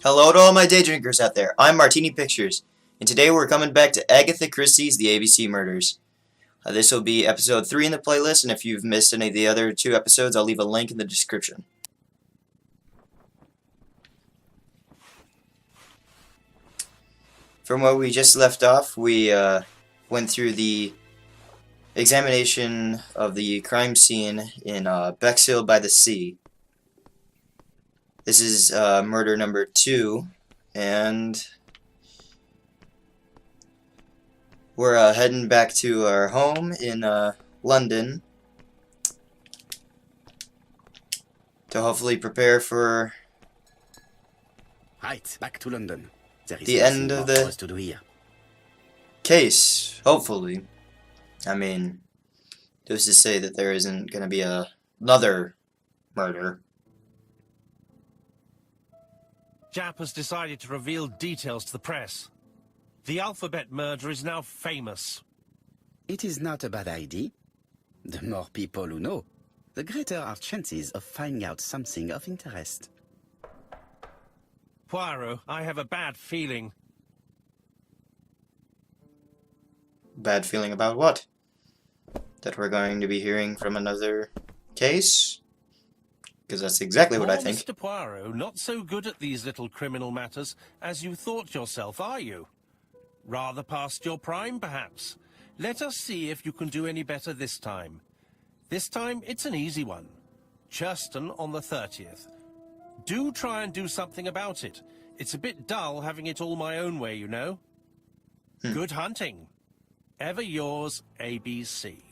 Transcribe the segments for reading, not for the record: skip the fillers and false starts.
Hello to all my day drinkers out there. I'm Martini Pictures, and today we're coming back to Agatha Christie's The ABC Murders. This will be episode 3 in the playlist, and if you've missed any of the other 2 episodes, I'll leave a link in the description. From where we just left off, we went through the examination of the crime scene in Bexhill by the Sea. This is murder number 2, and we're heading back to our home in London to hopefully prepare for Back to London. The end of the to do here. Case. Hopefully. I mean, who's to say that there isn't going to be another murder? Jap has decided to reveal details to the press. The alphabet murder is now famous. It is not a bad idea. The more people who know, the greater our chances of finding out something of interest. Poirot, I have a bad feeling. Bad feeling about what? That we're going to be hearing from another case? Because that's exactly what I think. Mr. Poirot, not so good at these little criminal matters as you thought yourself, are you? Rather past your prime, perhaps. Let us see if you can do any better this time. This time, it's an easy one. Churston on the 30th. Do try and do something about it. It's a bit dull having it all my own way, you know. Good hunting. Ever yours, ABC.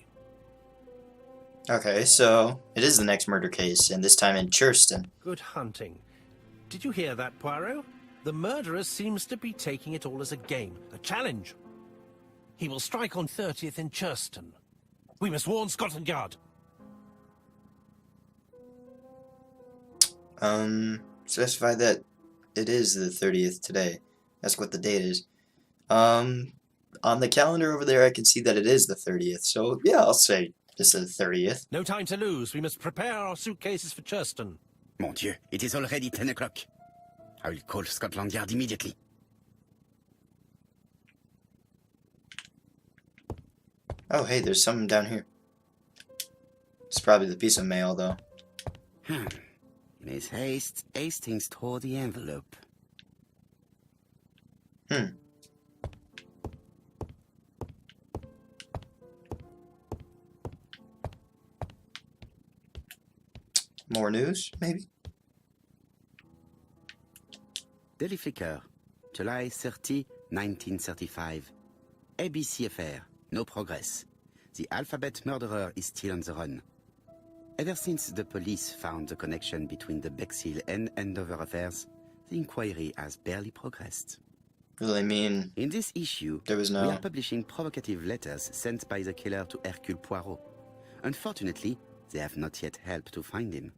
Okay, so it is the next murder case, and this time in Churston. Good hunting. Did you hear that, Poirot? The murderer seems to be taking it all as a game, a challenge. He will strike on 30th in Churston. We must warn Scotland Yard. Specify that it is the 30th today. That's what the date is. On the calendar over there, I can see that it is the 30th, so yeah, I'll say this is the 30th. No time to lose. We must prepare our suitcases for Churston. Mon Dieu, it is already 10 o'clock. I will call Scotland Yard immediately. Oh, hey, there's something down here. It's probably the piece of mail, though. Miss Hastings tore the envelope. More news, maybe? Daily Flicker, July 30, 1935. ABC affair, no progress. The alphabet murderer is still on the run. Ever since the police found the connection between the Bexhill and Andover affairs, the inquiry has barely progressed. Well, I mean, in this issue, there was we no... are publishing provocative letters sent by the killer to Hercule Poirot. Unfortunately, they have not yet helped to find him.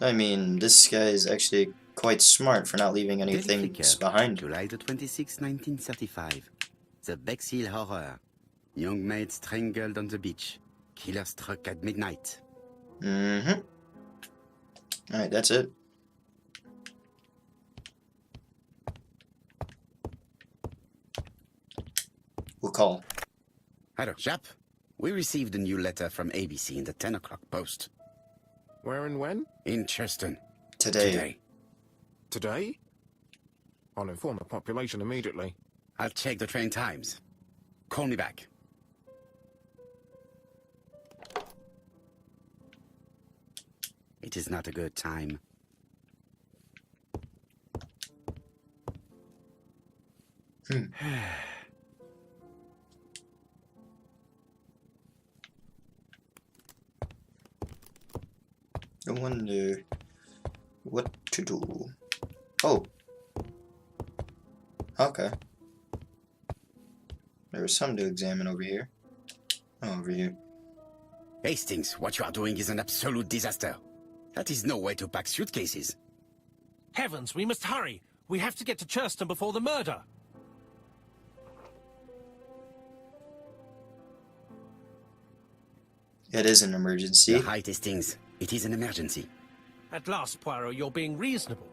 I mean, this guy is actually quite smart for not leaving anything behind. July the 26th, 1935. The Bexhill Horror. Young maid strangled on the beach. Killer struck at midnight. Alright, that's it. We'll call. Hello, Jap. We received a new letter from ABC in the 10 o'clock post. Where and when? In Churston. Today. Today? I'll inform the population immediately. I'll check the train times. Call me back. It is not a good time. I wonder what to do. Oh. Okay. There was some to examine over here. Oh, over here. Hastings, what you are doing is an absolute disaster. That is no way to pack suitcases. Heavens, we must hurry. We have to get to Churston before the murder. It is an emergency. You're right, Hastings. It is an emergency. At last, Poirot, you're being reasonable.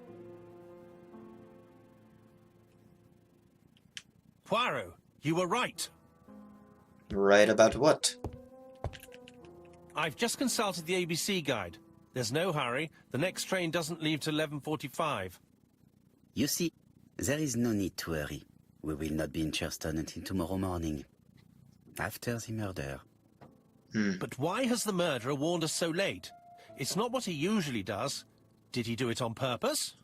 Poirot, you were right. Right about what? I've just consulted the ABC guide. There's no hurry. The next train doesn't leave till 11:45. You see, there is no need to hurry. We will not be in Churston until tomorrow morning, after the murder. But why has the murderer warned us so late? It's not what he usually does. Did he do it on purpose?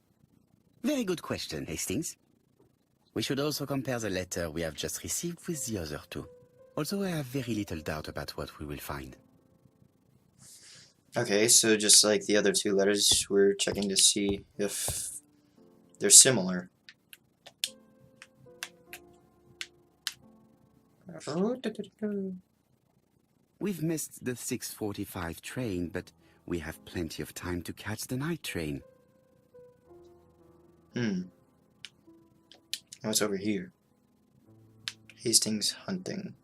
Very good question, Hastings. We should also compare the letter we have just received with the other two. Although I have very little doubt about what we will find. Okay, so just like the other two letters, we're checking to see if they're similar. We've missed the 6:45 train, but we have plenty of time to catch the night train. What's over here? Hastings hunting.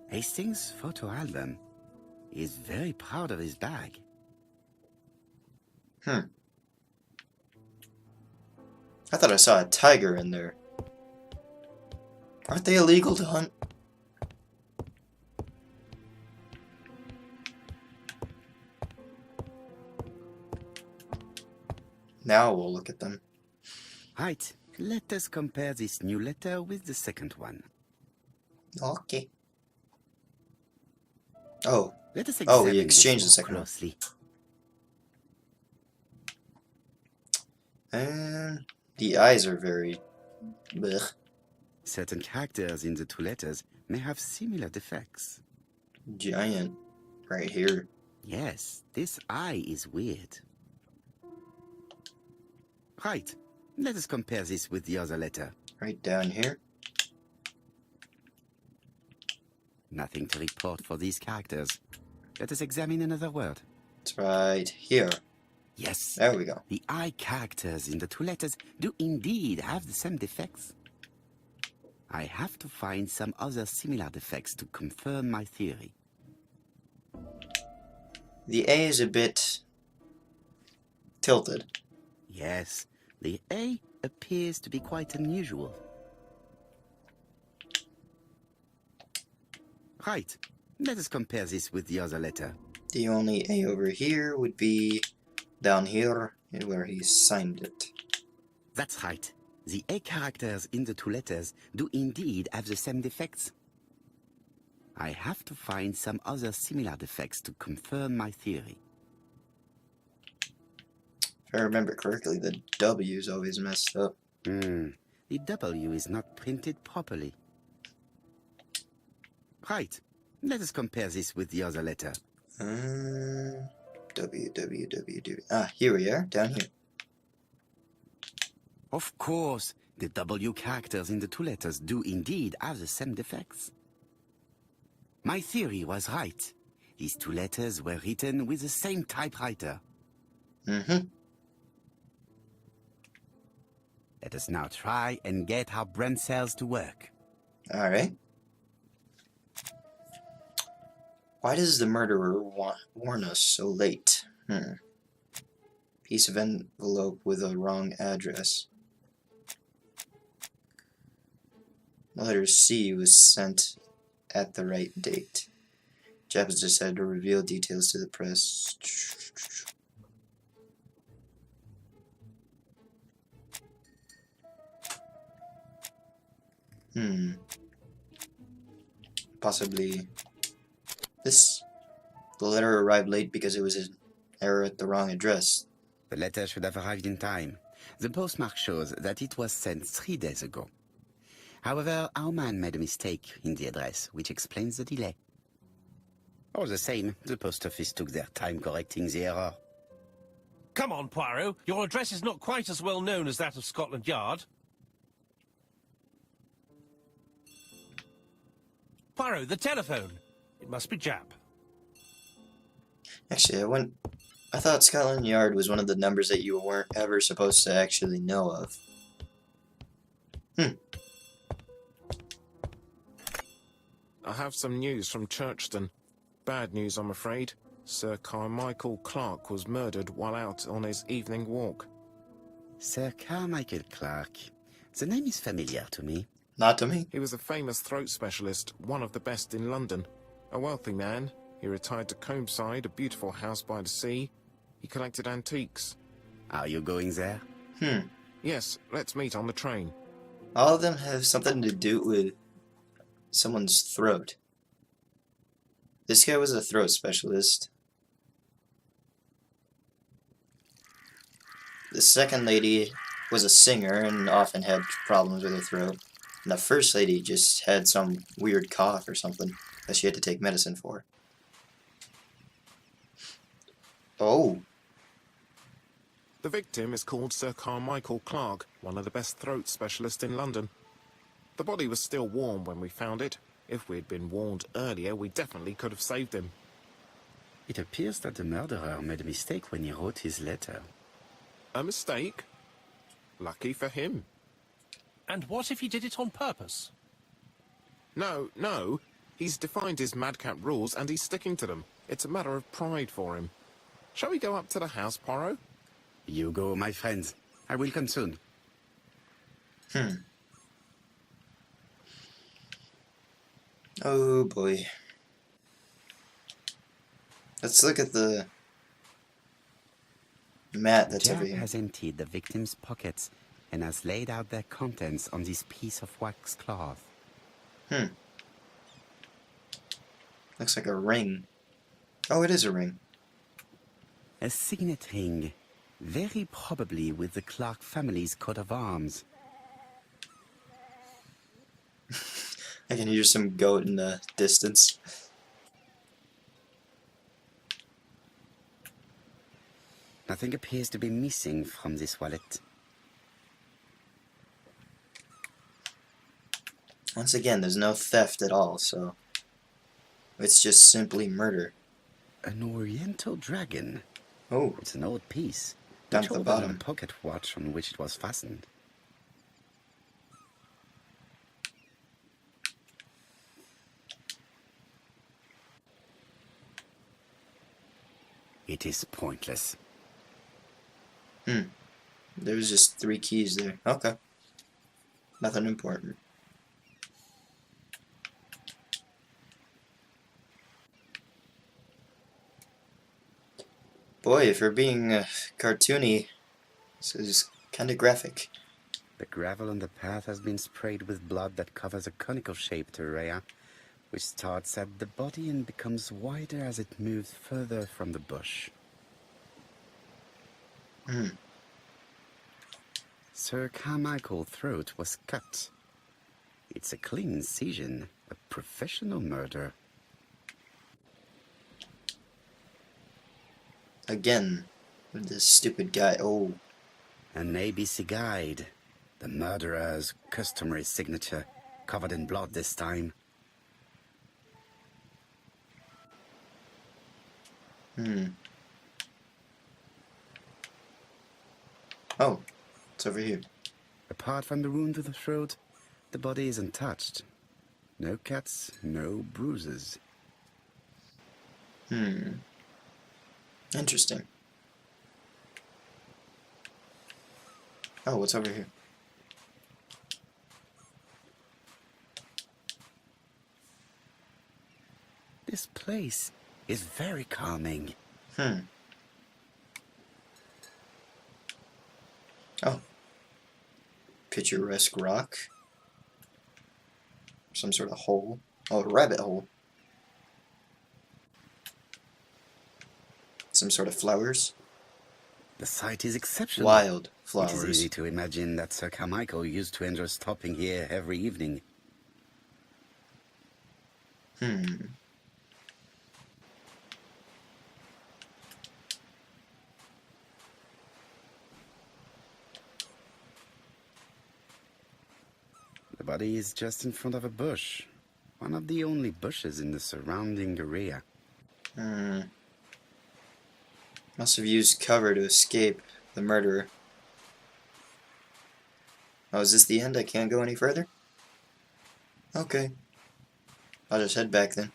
Hastings' photo album. He is very proud of his bag. I thought I saw a tiger in there. Aren't they illegal to hunt? Now we'll look at them. Right, let us compare this new letter with the second one. Okay. Oh. Let us Oh, we examine exchanged the this second more one. closely. And the eyes are very... blech. Certain characters in the two letters may have similar defects. Giant. Right here. Yes, this eye is weird. Right, let us compare this with the other letter. Right down here. Nothing to report for these characters. Let us examine another word. It's right here. Yes, There we go. the eye characters in the two letters do indeed have the same defects. I have to find some other similar defects to confirm my theory. The A is a bit tilted. Yes, the A appears to be quite unusual. Right, let us compare this with the other letter. The only A over here would be down here where he signed it. That's right. The A characters in the two letters do indeed have the same defects. I have to find some other similar defects to confirm my theory. If I remember correctly, the W is always messed up. The W is not printed properly. Right. Let us compare this with the other letter. W. Ah, here we are, down here. Of course, the W characters in the two letters do indeed have the same defects. My theory was right. These two letters were written with the same typewriter. Let us now try and get our brain cells to work. Alright. Why does the murderer warn us so late? Piece of envelope with a wrong address. Letter C was sent at the right date. Japanese decided to reveal details to the press. Possibly this. The letter arrived late because it was an error at the wrong address. The letter should have arrived in time. The postmark shows that it was sent 3 days ago. However, our man made a mistake in the address, which explains the delay. All the same, the post office took their time correcting the error. Come on, Poirot. Your address is not quite as well known as that of Scotland Yard. Poirot, the telephone. It must be Jap. Actually, I thought Scotland Yard was one of the numbers that you weren't ever supposed to actually know of. I have some news from Churchton. Bad news, I'm afraid. Sir Carmichael Clark was murdered while out on his evening walk. Sir Carmichael Clark. The name is familiar to me. Not to me. He was a famous throat specialist, one of the best in London. A wealthy man, he retired to Combside, a beautiful house by the sea. He collected antiques. Are you going there? Yes, let's meet on the train. All of them have something to do with someone's throat. This guy was a throat specialist. The second lady was a singer and often had problems with her throat. And the first lady just had some weird cough or something that she had to take medicine for. Oh. The victim is called Sir Carmichael Clark, one of the best throat specialists in London. The body was still warm when we found it. If we'd been warned earlier, we definitely could have saved him. It appears that the murderer made a mistake when he wrote his letter. A mistake? Lucky for him. And what if he did it on purpose? No. He's defined his madcap rules and he's sticking to them. It's a matter of pride for him. Shall we go up to the house, Poirot? You go, my friends. I will come soon. Oh boy. Let's look at the mat that's over Jack here. has emptied the victim's pockets and has laid out their contents on this piece of wax cloth. Looks like a ring. Oh, it is a ring. A signet ring, very probably with the Clark family's coat of arms. I can hear some goat in the distance. Nothing appears to be missing from this wallet. Once again, there's no theft at all, so it's just simply murder. An oriental dragon. Oh, It's an old piece. Down Much at the older than bottom. the pocket watch on which it was fastened. It is pointless. there was just 3 keys there. Okay. Nothing important. Boy, if you're being cartoony, this is kind of graphic. The gravel on the path has been sprayed with blood that covers a conical-shaped area, which starts at the body and becomes wider as it moves further from the bush. Sir Carmichael's throat was cut. It's a clean incision, a professional murder. Again, with this stupid guy. Oh, An ABC guide. The murderer's customary signature, covered in blood this time. Oh, it's over here. Apart from the wound to the throat, the body is untouched. No cuts, no bruises. Interesting. Oh, what's over here? This place is very calming. Oh. Picturesque rock. Some sort of hole. Oh, a rabbit hole. Some sort of flowers. The site is exceptional. Wild It flowers. is easy to imagine that Sir Carmichael used to enjoy stopping here every evening. The body is just in front of a bush. One of the only bushes in the surrounding area. Must have used cover to escape the murderer. Oh, is this the end? I can't go any further? Okay. I'll just head back then.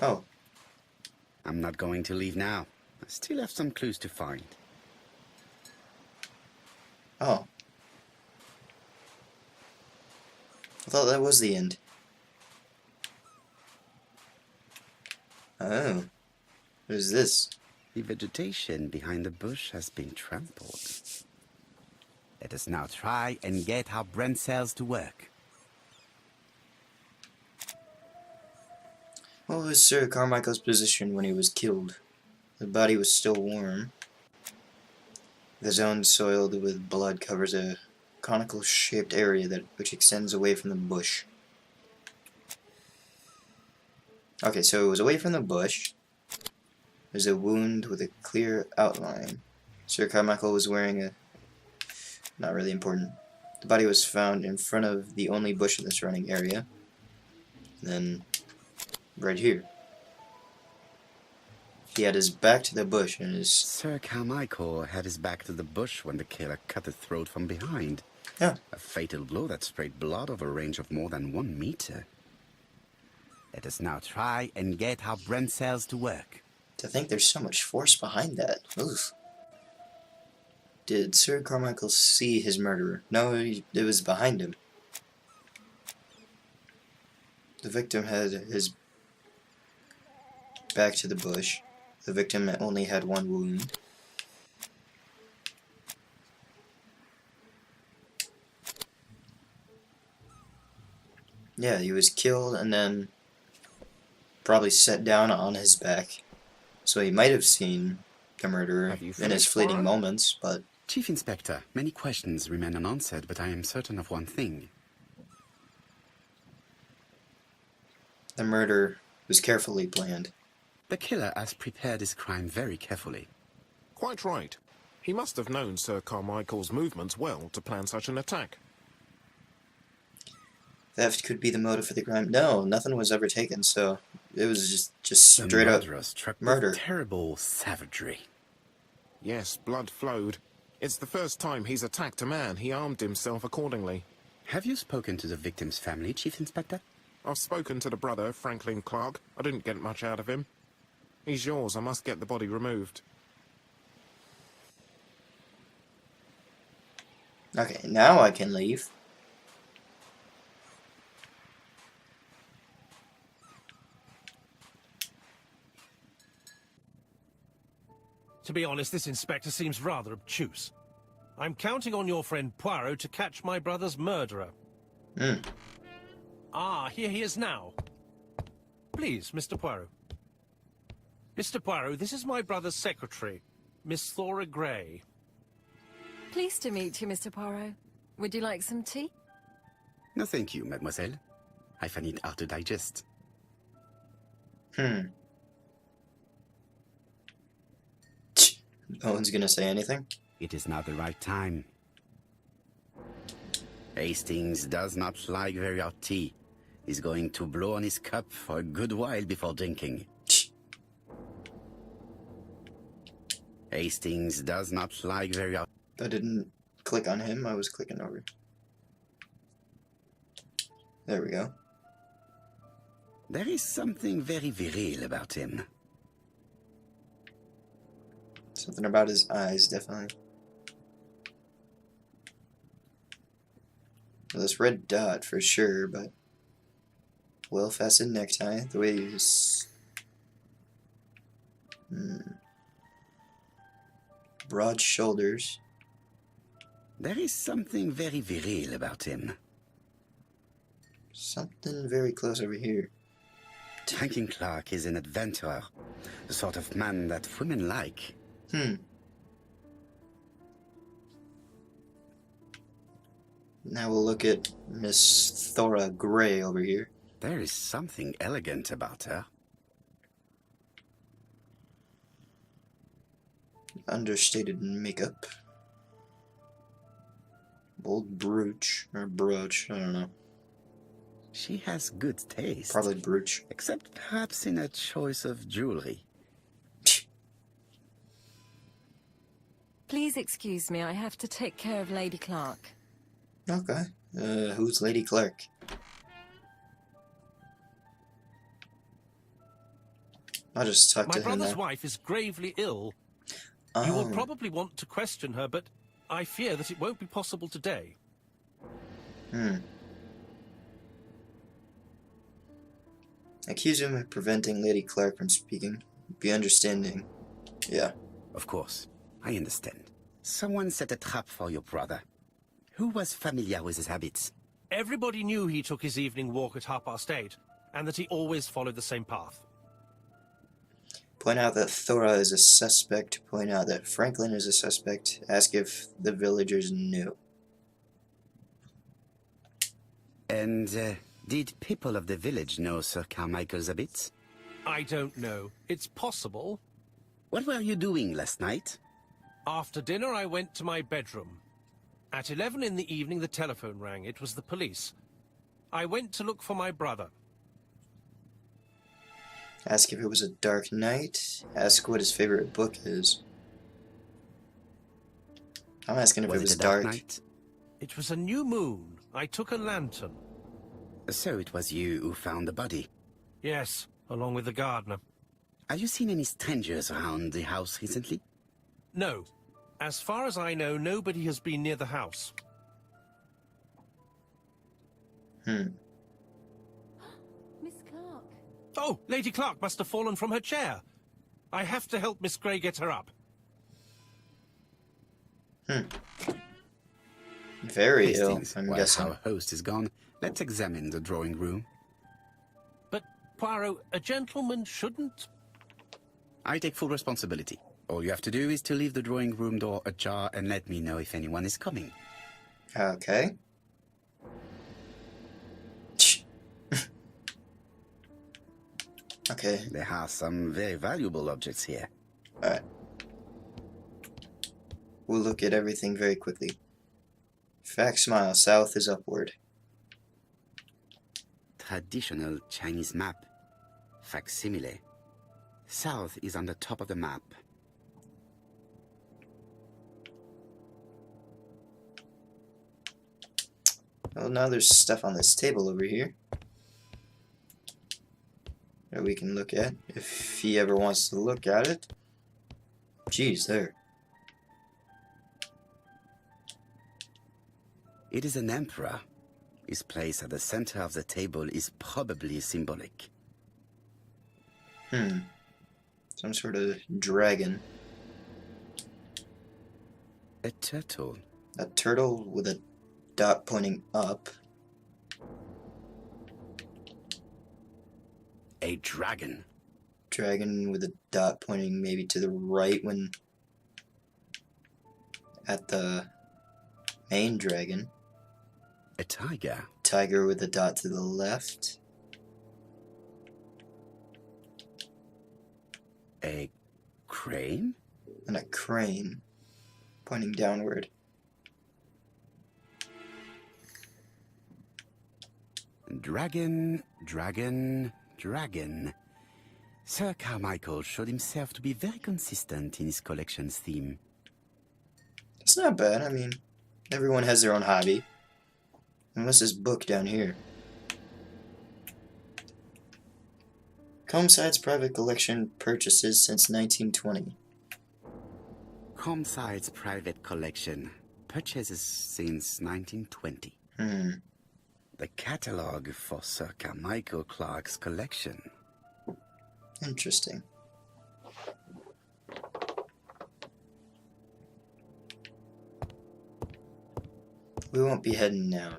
Oh. I'm not going to leave now. I still have some clues to find. Oh. I thought that was the end. Oh. What is this? The vegetation behind the bush has been trampled. Let us now try and get our brain cells to work. What was Sir Carmichael's position when he was killed? The body was still warm. The zone soiled with blood covers a conical-shaped area which extends away from the bush. Okay, so it was away from the bush. There's a wound with a clear outline. Sir Carmichael was wearing a... not really important. The body was found in front of the only bush in the surrounding area. Then, right here. He had his back to the bush and his... Sir Carmichael had his back to the bush when the killer cut the throat from behind. Yeah. A fatal blow that sprayed blood over a range of more than 1 meter. Let us now try and get our brain cells to work. To think there's so much force behind that. Oof. Did Sir Carmichael see his murderer? No, it was behind him. The victim had his back to the bush. The victim only had 1 wound. Yeah, he was killed and then probably set down on his back. So he might have seen the murderer in his fleeting moments, but... Chief Inspector, many questions remain unanswered, but I am certain of one thing. the murder was carefully planned. The killer has prepared his crime very carefully. Quite right. He must have known Sir Carmichael's movements well to plan such an attack. Theft could be the motive for the crime. No, nothing was ever taken, so it was just straight up murder. With terrible savagery. Yes, blood flowed. It's the first time he's attacked a man. He armed himself accordingly. Have you spoken to the victim's family, Chief Inspector? I've spoken to the brother, Franklin Clark. I didn't get much out of him. He's yours. I must get the body removed. Okay, now I can leave. To be honest, this inspector seems rather obtuse. I'm counting on your friend Poirot to catch my brother's murderer. Ah, here he is now. Please, Mr. Poirot. Mr. Poirot, this is my brother's secretary, Miss Thora Gray. Pleased to meet you, Mr. Poirot. Would you like some tea? No, thank you, mademoiselle. I find it hard to digest. No one's gonna say anything? It is not the right time. Hastings does not like very hot tea. He's going to blow on his cup for a good while before drinking. Hastings does not like very hot... I didn't click on him, I was clicking over. There we go. There is something very viril about him. Something about his eyes, definitely. Well, this red dot for sure, but well-fastened necktie, the way he's... Broad shoulders. There is something very viril about him. Something very close over here. Franklin Clark is an adventurer, the sort of man that women like. Now we'll look at Miss Thora Gray over here. There is something elegant about her. Understated makeup. Bold brooch, or brooch, I don't know. She has good taste. Probably brooch. Except perhaps in her choice of jewelry. Please excuse me, I have to take care of Lady Clark. Okay. Who's Lady Clark? I'll just talk My to him brother's there. wife is gravely ill. You will probably want to question her, but I fear that it won't be possible today. Accuse him of preventing Lady Clark from speaking. Be understanding. Yeah. Of course, I understand. Someone set a trap for your brother. Who was familiar with his habits? Everybody knew he took his evening walk at 8:30, and that he always followed the same path. Point out that Thora is a suspect. Point out that Franklin is a suspect. Ask if the villagers knew. And did people of the village know Sir Carmichael's habits? I don't know. It's possible. What were you doing last night? After dinner, I went to my bedroom. At 11 in the evening, the telephone rang. It was the police. I went to look for my brother. Ask if it was a dark night. Ask what his favorite book is. I'm asking if it was a dark dark. night? It was a new moon. I took a lantern. So it was you who found the body. Yes, along with the gardener. Have you seen any strangers around the house recently? No. As far as I know, nobody has been near the house. Miss Clark. Oh, Lady Clark must have fallen from her chair. I have to help Miss Grey get her up. Very ill, Hastings, I'm while guessing. our host is gone, let's examine the drawing room. But, Poirot, a gentleman shouldn't... I take full responsibility. All you have to do is to leave the drawing room door ajar and let me know if anyone is coming. Okay. Okay, There are some very valuable objects here. alright. We'll look at everything very quickly. Fact smile, south is upward. Traditional Chinese map. Facsimile. South is on the top of the map. Well, now there's stuff on this table over here that we can look at if he ever wants to look at it. Jeez, there. It is an emperor. His place at the center of the table is probably symbolic. Some sort of dragon. A turtle. A turtle with a dot pointing up. A dragon. Dragon with a dot pointing maybe to the right when at the main dragon. A tiger. Tiger with a dot to the left. A crane? And a crane pointing downward. Dragon, dragon, dragon. Sir Carmichael showed himself to be very consistent in his collection's theme. It's not bad, I mean, everyone has their own hobby. And what's this book down here? Comside's private collection purchases since 1920. Comside's private collection purchases since 1920. The catalogue for Sir Carmichael Clark's collection. Interesting. We won't be heading down.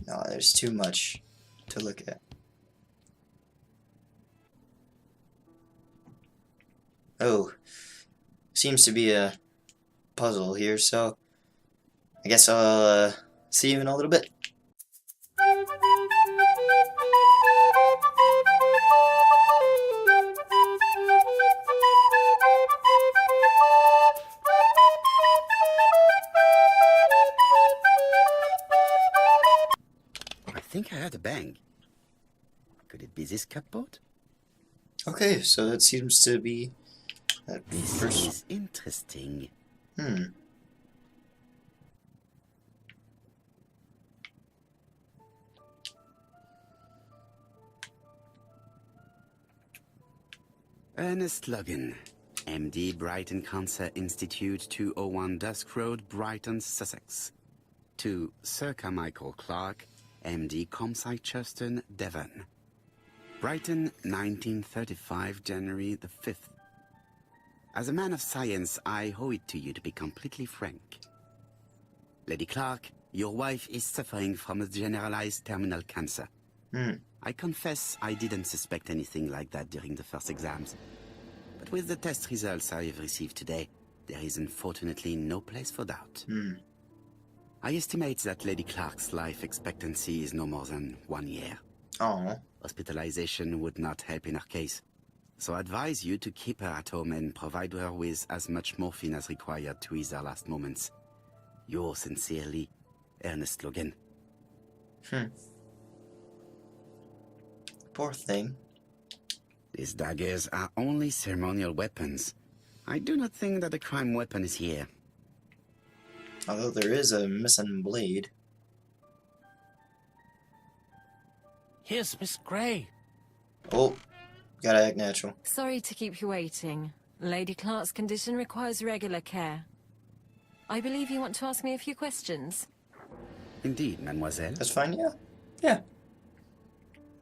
No, there's too much to look at. Oh, seems to be a puzzle here, so I guess I'll see you in a little bit. I think I heard a bang. Could it be this cupboard? Okay, so that seems to be that This first. is interesting. Ernest Logan, MD, Brighton Cancer Institute, 201 Dusk Road, Brighton, Sussex. To Sir Carmichael Clark, MD, Comside Churton, Devon. Brighton, 1935, January the 5th. As a man of science, I owe it to you to be completely frank. Lady Clark, your wife is suffering from a generalized terminal cancer. I confess I didn't suspect anything like that during the first exams. But with the test results I have received today, there is unfortunately no place for doubt. I estimate that Lady Clark's life expectancy is no more than 1 year. Oh. Hospitalization would not help in her case. So I advise you to keep her at home and provide her with as much morphine as required to ease her last moments. Yours sincerely, Ernest Logan. Poor thing. These daggers are only ceremonial weapons. I do not think that a crime weapon is here. Although there is a missing blade. Here's Miss Grey. Oh, gotta act natural. Sorry to keep you waiting. Lady Clark's condition requires regular care. I believe you want to ask me a few questions. Indeed, mademoiselle. That's fine, yeah. Yeah.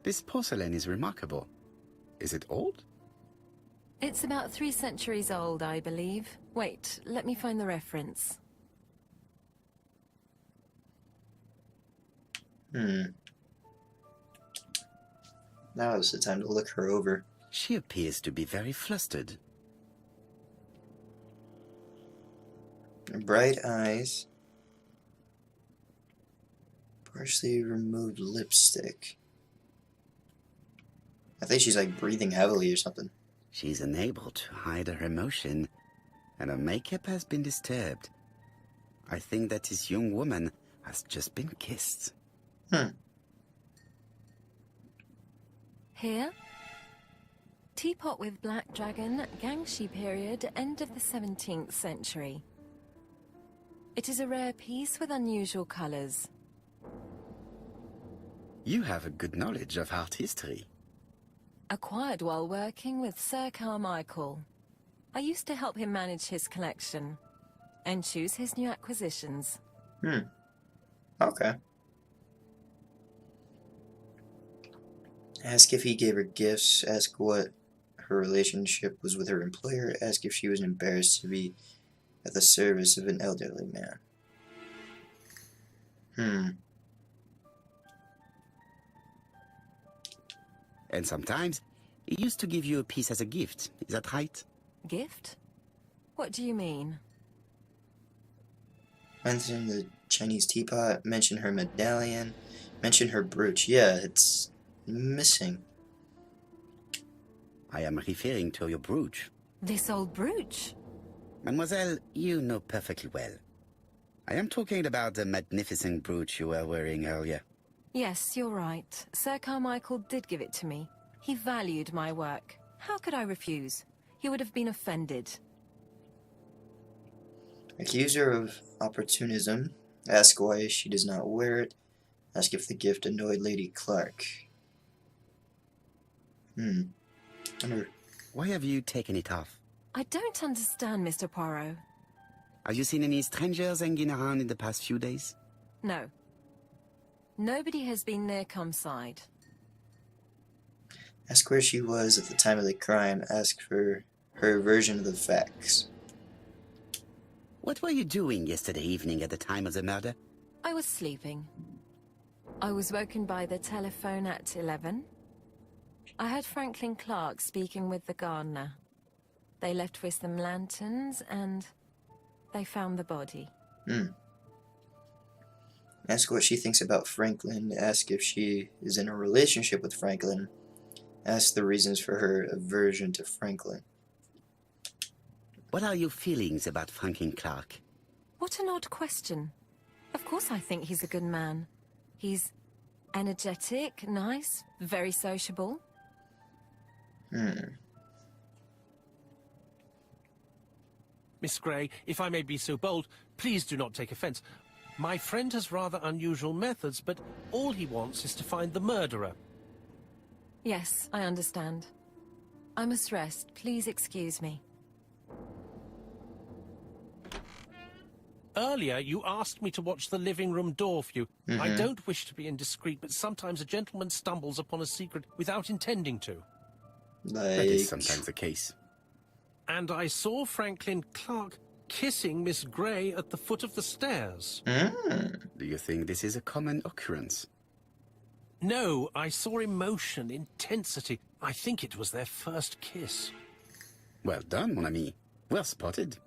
This porcelain is remarkable. Is it old? It's about 3 centuries old, I believe. Wait, let me find the reference. Now is the time to look her over. She appears to be very flustered. Bright eyes. Partially removed lipstick. I think she's like breathing heavily or something. She's unable to hide her emotion, and her makeup has been disturbed. I think that this young woman has just been kissed. Here? Teapot with black dragon, Gangxi period, end of the 17th century. It is a rare piece with unusual colors. You have a good knowledge of art history. Acquired while working with Sir Carmichael. I used to help him manage his collection and choose his new acquisitions. Okay. Ask if he gave her gifts. Ask what her relationship was with her employer. Ask if she was embarrassed to be at the service of an elderly man. And sometimes, he used to give you a piece as a gift. Is that right? Gift? What do you mean? Mention the Chinese teapot. Mention her medallion. Mention her brooch. Yeah, it's missing. I am referring to your brooch. This old brooch? Mademoiselle, you know perfectly well. I am talking about the magnificent brooch you were wearing earlier. Yes, you're right. Sir Carmichael did give it to me. He valued my work. How could I refuse? He would have been offended. Accuse her of opportunism. Ask why she does not wear it. Ask if the gift annoyed Lady Clark. Why have you taken it off? I don't understand, Mr. Poirot. Have you seen any strangers hanging around in the past few days? No. Nobody has been near Comside. Ask where she was at the time of the crime. Ask for her version of the facts. What were you doing yesterday evening at the time of the murder? I was sleeping. I was woken by the telephone at 11. I heard Franklin Clark speaking with the gardener. They left with some lanterns and they found the body. Ask what she thinks about Franklin. Ask if she is in a relationship with Franklin. Ask the reasons for her aversion to Franklin. What are your feelings about Franklin Clark? What an odd question. Of course I think he's a good man. He's energetic, nice, very sociable. Miss Grey, if I may be so bold, please do not take offence. My friend has rather unusual methods, but all he wants is to find the murderer. Yes, I understand. I must rest. Please excuse me. Earlier, you asked me to watch the living room door for you. I don't wish to be indiscreet, but sometimes a gentleman stumbles upon a secret without intending to. That is sometimes the case. And I saw Franklin Clark kissing Miss Grey at the foot of the stairs. Do you think this is a common occurrence? No, I saw emotion, intensity. I think it was their first kiss. Well done, mon ami. Well spotted.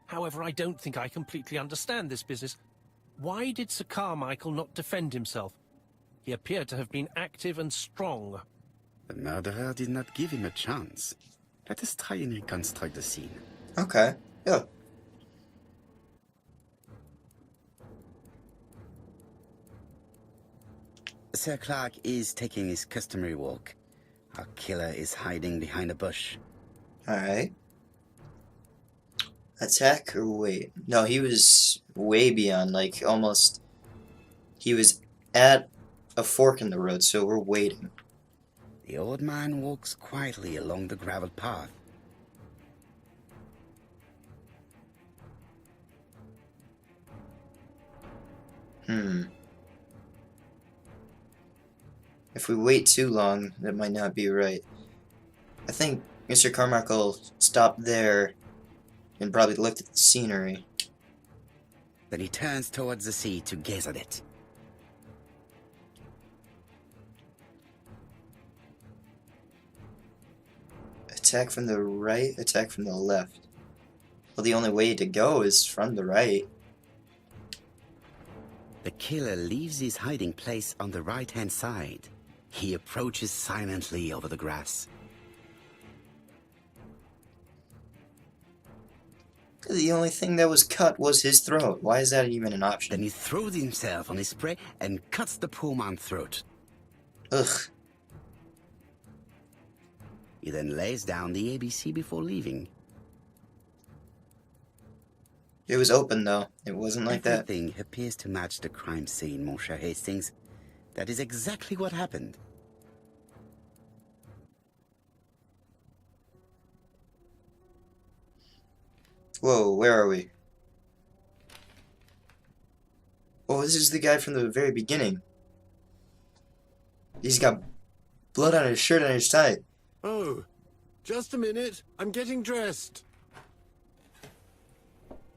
However, I don't think I completely understand this business. Why did Sir Carmichael not defend himself? He appeared to have been active and strong. The murderer did not give him a chance. Let us try and reconstruct the scene. Okay. Yeah. Sir Clark is taking his customary walk. Our killer is hiding behind a bush. Alright. Attack or wait? No, he was way beyond, like, almost... He was at a fork in the road, so we're waiting. The old man walks quietly along the gravel path. If we wait too long, that might not be right. I think Mr. Carmichael stopped there and probably looked at the scenery. Then he turns towards the sea to gaze at it. Attack from the right, attack from the left. Well, the only way to go is from the right. The killer leaves his hiding place on the right-hand side. He approaches silently over the grass. The only thing that was cut was his throat. Why is that even an option? Then he throws himself on his prey and cuts the poor man's throat. Ugh. He then lays down the ABC before leaving. It was open, though. It wasn't like that. Everything appears to match the crime scene, mon cher Hastings. That is exactly what happened. Whoa, where are we? Oh, this is the guy from the very beginning. He's got blood on his shirt and his tie. Oh, just a minute. I'm getting dressed.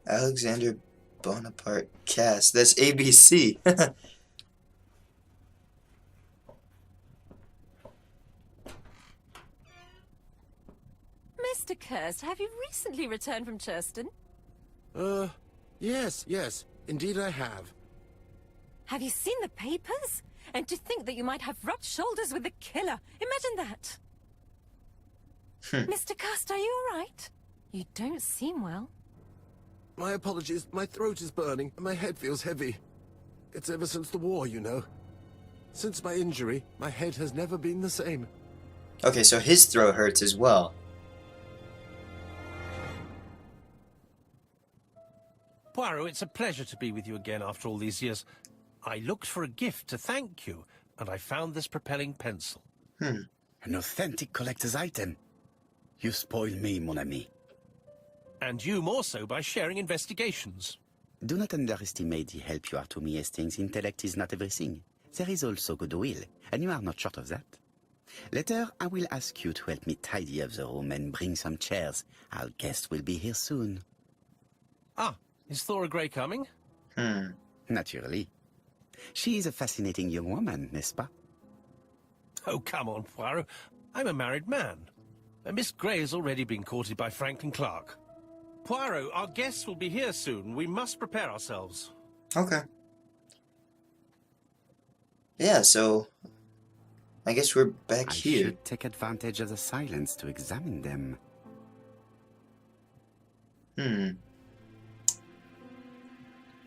Alexander Bonaparte cast. That's ABC. Mr. Kirst, have you recently returned from Churston? Yes. Indeed I have. Have you seen the papers? And to think that you might have rubbed shoulders with the killer. Imagine that. Mr. Kirst, are you all right? You don't seem well. My apologies. My throat is burning and my head feels heavy. It's ever since the war, you know. Since my injury, my head has never been the same. Okay, so his throat hurts as well. Poirot, it's a pleasure to be with you again after all these years. I looked for a gift to thank you, and I found this propelling pencil. An authentic collector's item. You spoil me, mon ami. And you more so by sharing investigations. Do not underestimate the help you are to me, Hastings. Intellect is not everything. There is also goodwill, and you are not short of that. Later, I will ask you to help me tidy up the room and bring some chairs. Our guest will be here soon. Ah, is Thora Grey coming? Naturally. She is a fascinating young woman, n'est-ce pas? Oh, come on, Poirot. I'm a married man. And Miss Grey has already been courted by Franklin Clark. Poirot, our guests will be here soon. We must prepare ourselves. Okay. Yeah, so... I guess we're back I here. should take advantage of the silence to examine them.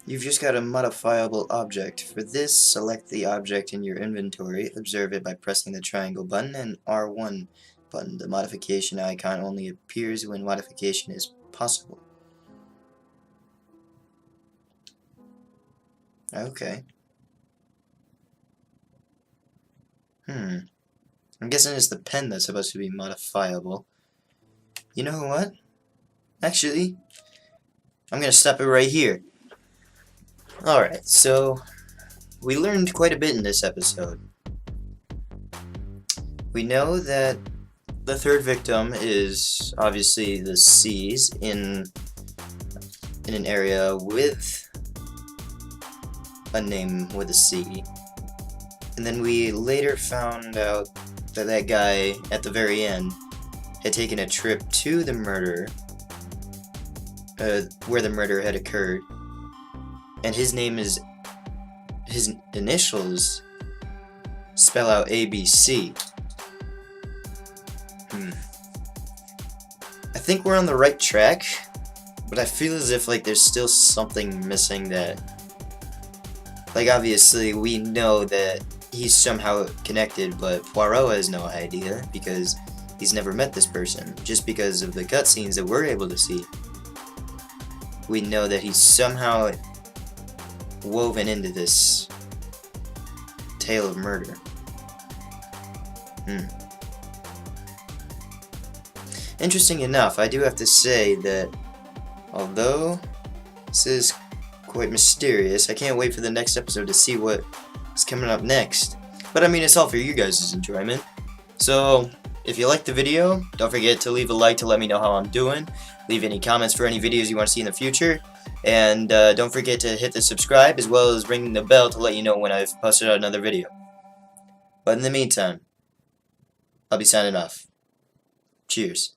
You've just got a modifiable object. For this, select the object in your inventory, observe it by pressing the triangle button and R1 button. The modification icon only appears when modification is possible. Okay. I'm guessing it's the pen that's supposed to be modifiable. You know what? Actually, I'm gonna stop it right here. Alright, so we learned quite a bit in this episode. We know that the third victim is obviously the C's in an area with a name with a C. And then we later found out that that guy at the very end had taken a trip to the murder, where the murder had occurred, and his initials spell out ABC. I think we're on the right track, but I feel as if like there's still something missing. That, like, obviously we know that he's somehow connected, but Poirot has no idea because he's never met this person. Just because of the cutscenes that we're able to see, we know that he's somehow woven into this tale of murder. Interesting enough, I do have to say that although this is quite mysterious, I can't wait for the next episode to see what is coming up next. But I mean, it's all for you guys' enjoyment. So, if you liked the video, don't forget to leave a like to let me know how I'm doing. Leave any comments for any videos you want to see in the future. And don't forget to hit the subscribe as well as ring the bell to let you know when I've posted out another video. But in the meantime, I'll be signing off. Cheers.